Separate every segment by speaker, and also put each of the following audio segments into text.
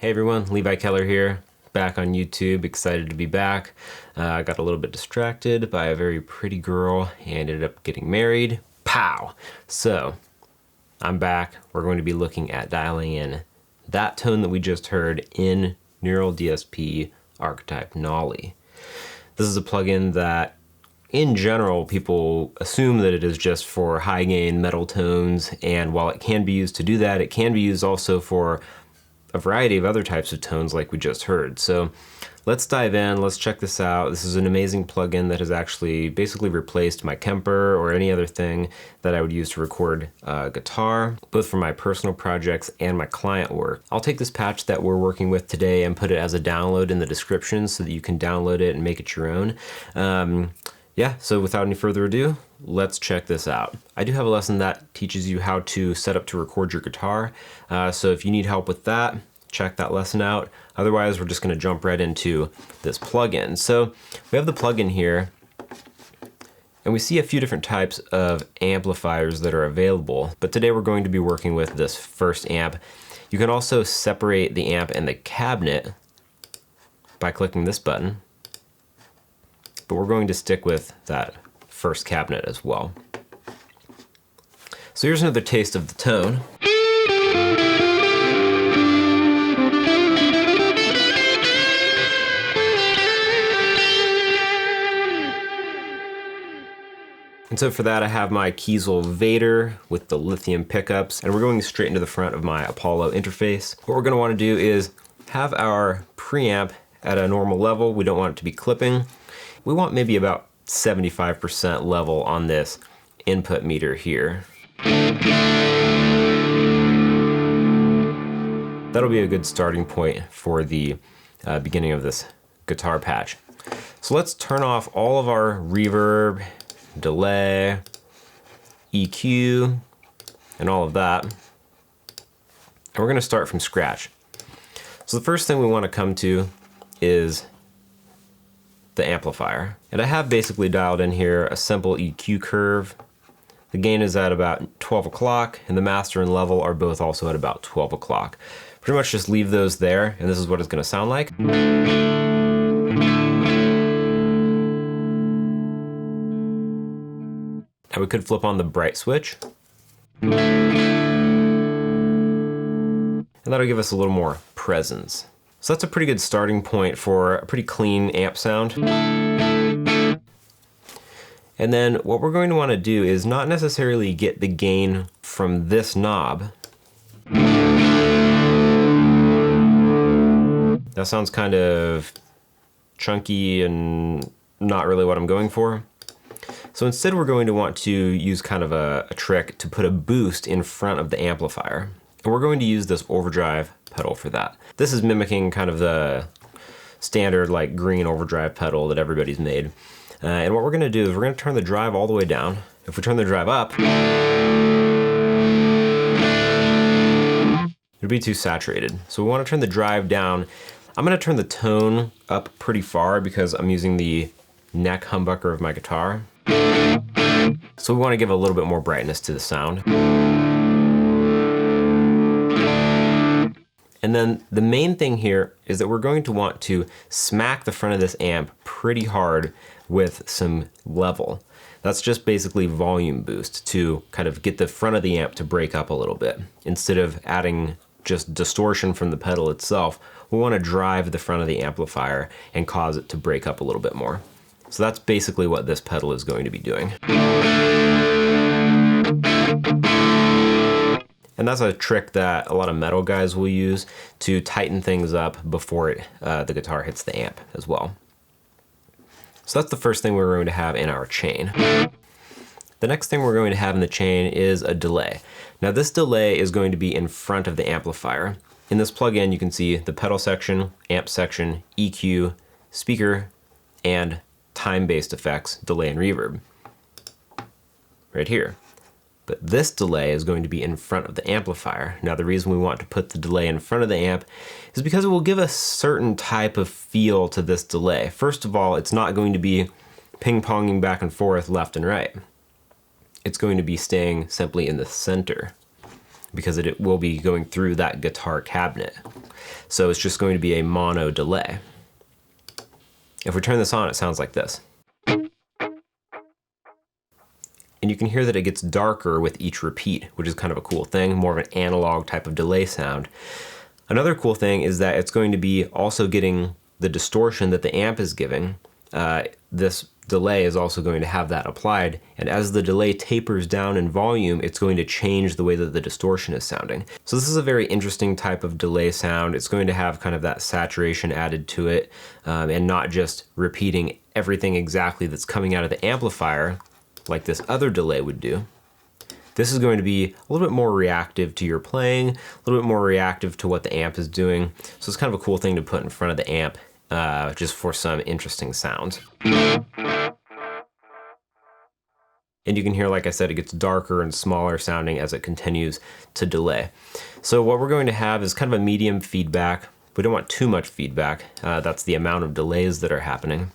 Speaker 1: Hey everyone, Levi Keller here, back on YouTube, excited to be back. I got a little bit distracted by a very pretty girl and ended up getting married. Pow! So, I'm back. We're going to be looking at dialing in that tone that we just heard in Neural DSP Archetype Nolly. This is a plugin that in general, people assume that it is just for high gain metal tones, and while it can be used to do that, it can be used also for a variety of other types of tones like we just heard. So let's dive in, let's check this out. This is an amazing plugin that has actually basically replaced my Kemper or any other thing that I would use to record guitar, both for my personal projects and my client work. I'll take this patch that we're working with today and put it as a download in the description so that you can download it and make it your own. Yeah, so without any further ado, let's check this out. I do have a lesson that teaches you how to set up to record your guitar. So if you need help with that, check that lesson out. Otherwise, we're just gonna jump right into this plugin. So we have the plugin here, and we see a few different types of amplifiers that are available. But today we're going to be working with this first amp. You can also separate the amp and the cabinet by clicking this button. But we're going to stick with that first cabinet as well. So here's another taste of the tone. And so for that, I have my Kiesel Vader with the lithium pickups, and we're going straight into the front of my Apollo interface. What we're gonna wanna do is have our preamp at a normal level. We don't want it to be clipping. We want maybe about 75% level on this input meter here. That'll be a good starting point for the beginning of this guitar patch. So let's turn off all of our reverb, delay, EQ, and all of that. And we're gonna start from scratch. So the first thing we wanna come to is the amplifier. And I have basically dialed in here a simple EQ curve. The gain is at about 12 o'clock, and the master and level are both also at about 12 o'clock. Pretty much just leave those there, and this is what it's gonna sound like. Now we could flip on the bright switch. And that'll give us a little more presence. So that's a pretty good starting point for a pretty clean amp sound. And then what we're going to want to do is not necessarily get the gain from this knob. That sounds kind of chunky and not really what I'm going for. So instead we're going to want to use kind of a trick to put a boost in front of the amplifier. And we're going to use this overdrive pedal for that. This is mimicking kind of the standard like green overdrive pedal that everybody's made. And what we're gonna do is we're gonna turn the drive all the way down. If we turn the drive up, it'll be too saturated. So we wanna turn the drive down. I'm gonna turn the tone up pretty far because I'm using the neck humbucker of my guitar. So we wanna give a little bit more brightness to the sound. And then the main thing here is that we're going to want to smack the front of this amp pretty hard with some level. That's just basically volume boost to kind of get the front of the amp to break up a little bit. Instead of adding just distortion from the pedal itself, we want to drive the front of the amplifier and cause it to break up a little bit more. So that's basically what this pedal is going to be doing. And that's a trick that a lot of metal guys will use to tighten things up before the guitar hits the amp as well. So that's the first thing we're going to have in our chain. The next thing we're going to have in the chain is a delay. Now this delay is going to be in front of the amplifier. In this plugin you can see the pedal section, amp section, EQ, speaker, and time-based effects, delay and reverb. Right here. But this delay is going to be in front of the amplifier. Now the reason we want to put the delay in front of the amp is because it will give a certain type of feel to this delay. First of all, it's not going to be ping-ponging back and forth left and right. It's going to be staying simply in the center. because it will be going through that guitar cabinet. So it's just going to be a mono delay. If we turn this on, it sounds like this. And you can hear that it gets darker with each repeat, which is kind of a cool thing, more of an analog type of delay sound. Another cool thing is that it's going to be also getting the distortion that the amp is giving. This delay is also going to have that applied, and as the delay tapers down in volume, it's going to change the way that the distortion is sounding. So this is a very interesting type of delay sound. It's going to have kind of that saturation added to it, and not just repeating everything exactly that's coming out of the amplifier like this other delay would do. This is going to be a little bit more reactive to your playing, a little bit more reactive to what the amp is doing. So it's kind of a cool thing to put in front of the amp, just for some interesting sounds. And you can hear, like I said, it gets darker and smaller sounding as it continues to delay. So what we're going to have is kind of a medium feedback. We don't want too much feedback. That's the amount of delays that are happening.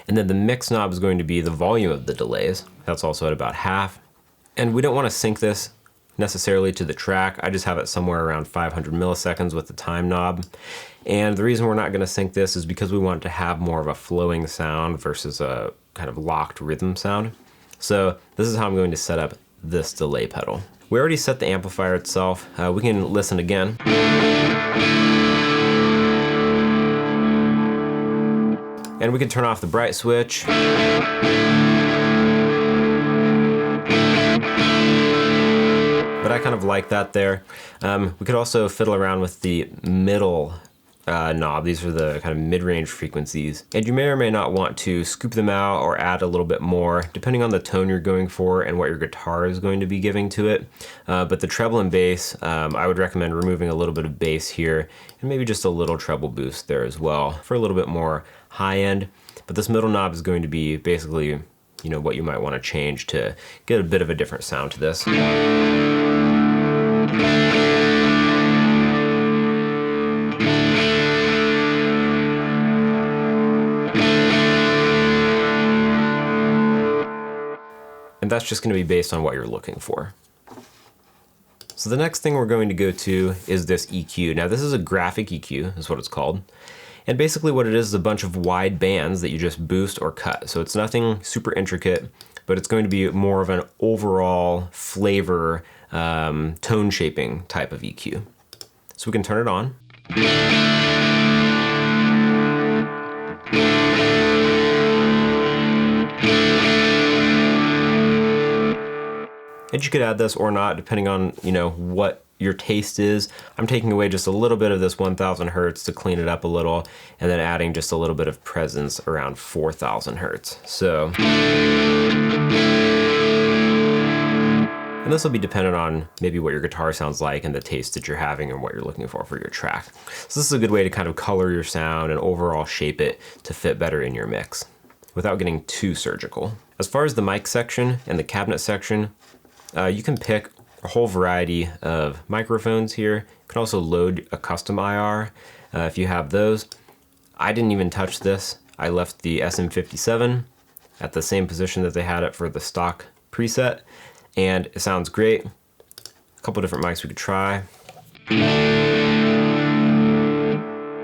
Speaker 1: And then the mix knob is going to be the volume of the delays. That's also at about half. And we don't want to sync this necessarily to the track. I just have it somewhere around 500 milliseconds with the time knob. And the reason we're not going to sync this is because we want to have more of a flowing sound versus a kind of locked rhythm sound. So this is how I'm going to set up this delay pedal. We already set the amplifier itself. We can listen again. And we can turn off the bright switch. But I kind of like that there. We could also fiddle around with the middle knob. These are the kind of mid-range frequencies. And you may or may not want to scoop them out or add a little bit more, depending on the tone you're going for and what your guitar is going to be giving to it. But the treble and bass, I would recommend removing a little bit of bass here, and maybe just a little treble boost there as well for a little bit more high end. But this middle knob is going to be basically, you know, what you might want to change to get a bit of a different sound to this. And that's just going to be based on what you're looking for. So the next thing we're going to go to is this EQ. Now this is a graphic EQ, is what it's called. And basically what it is a bunch of wide bands that you just boost or cut. So it's nothing super intricate, but it's going to be more of an overall flavor, tone shaping type of EQ. So we can turn it on. And you could add this or not, depending on, you know, what your taste is. I'm taking away just a little bit of this 1000 hertz to clean it up a little, and then adding just a little bit of presence around 4000 hertz. So, and this will be dependent on maybe what your guitar sounds like and the taste that you're having and what you're looking for your track. So this is a good way to kind of color your sound and overall shape it to fit better in your mix without getting too surgical. As far as the mic section and the cabinet section, you can pick a whole variety of microphones here. You can also load a custom IR if you have those. I didn't even touch this. I left the SM57 at the same position that they had it for the stock preset, and it sounds great. A couple different mics we could try.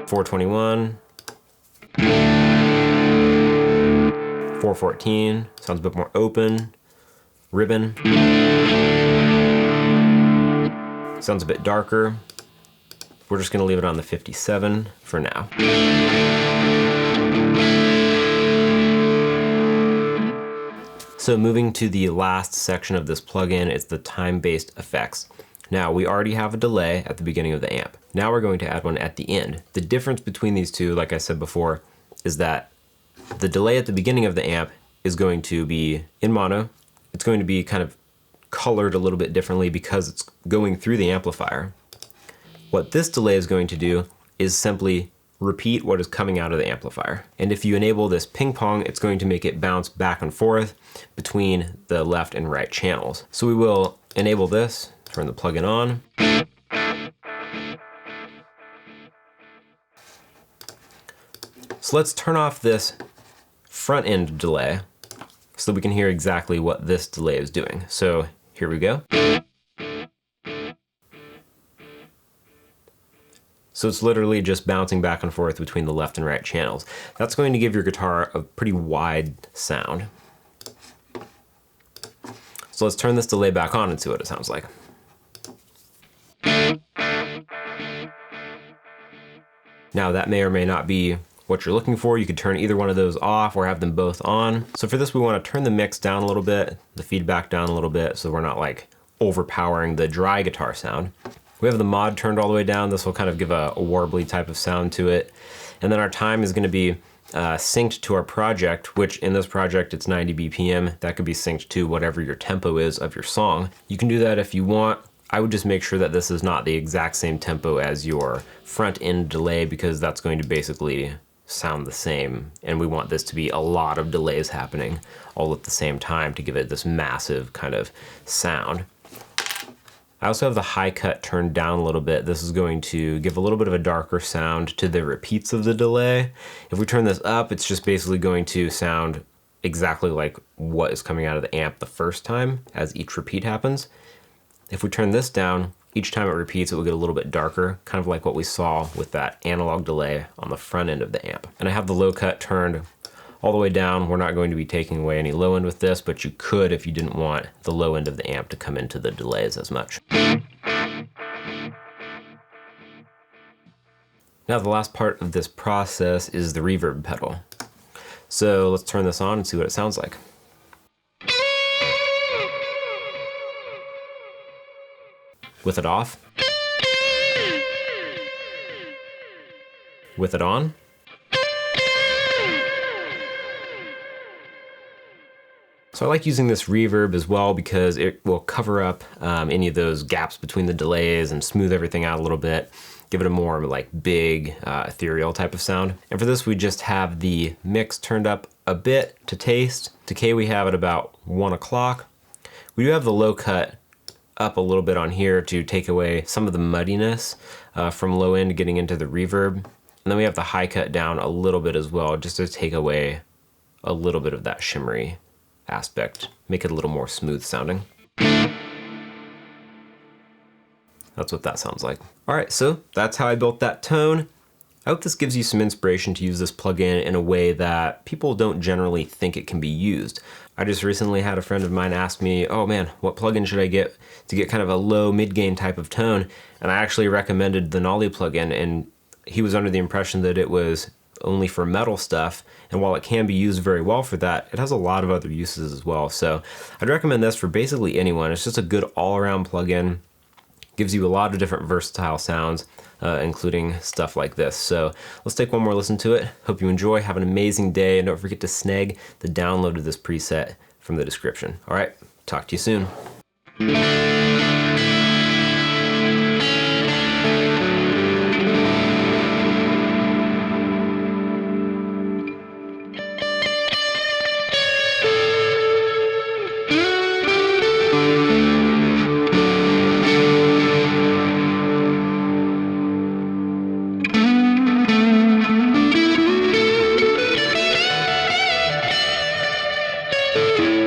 Speaker 1: 421. 414, sounds a bit more open. Ribbon. Sounds a bit darker. We're just gonna leave it on the 57 for now. So moving to the last section of this plugin, it's the time-based effects. Now we already have a delay at the beginning of the amp. Now we're going to add one at the end. The difference between these two, like I said before, is that the delay at the beginning of the amp is going to be in mono. It's going to be kind of colored a little bit differently because it's going through the amplifier. What this delay is going to do is simply repeat what is coming out of the amplifier. And if you enable this ping pong, it's going to make it bounce back and forth between the left and right channels. So we will enable this, turn the plugin on. So let's turn off this front end delay so that we can hear exactly what this delay is doing. So here we go. So it's literally just bouncing back and forth between the left and right channels. That's going to give your guitar a pretty wide sound. So let's turn this delay back on and see what it sounds like. Now that may or may not be what you're looking for. You could turn either one of those off or have them both on. So for this, we want to turn the mix down a little bit, the feedback down a little bit, so we're not like overpowering the dry guitar sound. We have the mod turned all the way down. This will kind of give a warbly type of sound to it. And then our time is going to be synced to our project, which in this project, it's 90 BPM. That could be synced to whatever your tempo is of your song. You can do that if you want. I would just make sure that this is not the exact same tempo as your front end delay, because that's going to basically sound the same. And we want this to be a lot of delays happening all at the same time to give it this massive kind of sound. I also have the high cut turned down a little bit. This is going to give a little bit of a darker sound to the repeats of the delay. If we turn this up, it's just basically going to sound exactly like what is coming out of the amp the first time as each repeat happens. If we turn this down, each time it repeats, it will get a little bit darker, kind of like what we saw with that analog delay on the front end of the amp. And I have the low cut turned all the way down. We're not going to be taking away any low end with this, but you could if you didn't want the low end of the amp to come into the delays as much. Now the last part of this process is the reverb pedal. So let's turn this on and see what it sounds like. With it off. With it on. So I like using this reverb as well because it will cover up any of those gaps between the delays and smooth everything out a little bit, give it a more like big ethereal type of sound. And for this, we just have the mix turned up a bit to taste. Decay we have at about 1 o'clock. We do have the low cut up a little bit on here to take away some of the muddiness from low end getting into the reverb. And then we have the high cut down a little bit as well, just to take away a little bit of that shimmery aspect, make it a little more smooth sounding. That's what that sounds like. All right, so that's how I built that tone. I hope this gives you some inspiration to use this plugin in a way that people don't generally think it can be used. I just recently had a friend of mine ask me, oh man, what plugin should I get to get kind of a low mid-gain type of tone? And I actually recommended the Nolly plugin, and he was under the impression that it was only for metal stuff. And while it can be used very well for that, it has a lot of other uses as well. So I'd recommend this for basically anyone. It's just a good all-around plugin. Gives you a lot of different versatile sounds, including stuff like this. So let's take one more listen to it. Hope you enjoy, have an amazing day, and don't forget to snag the download of this preset from the description. All right, talk to you soon.
Speaker 2: Thank you.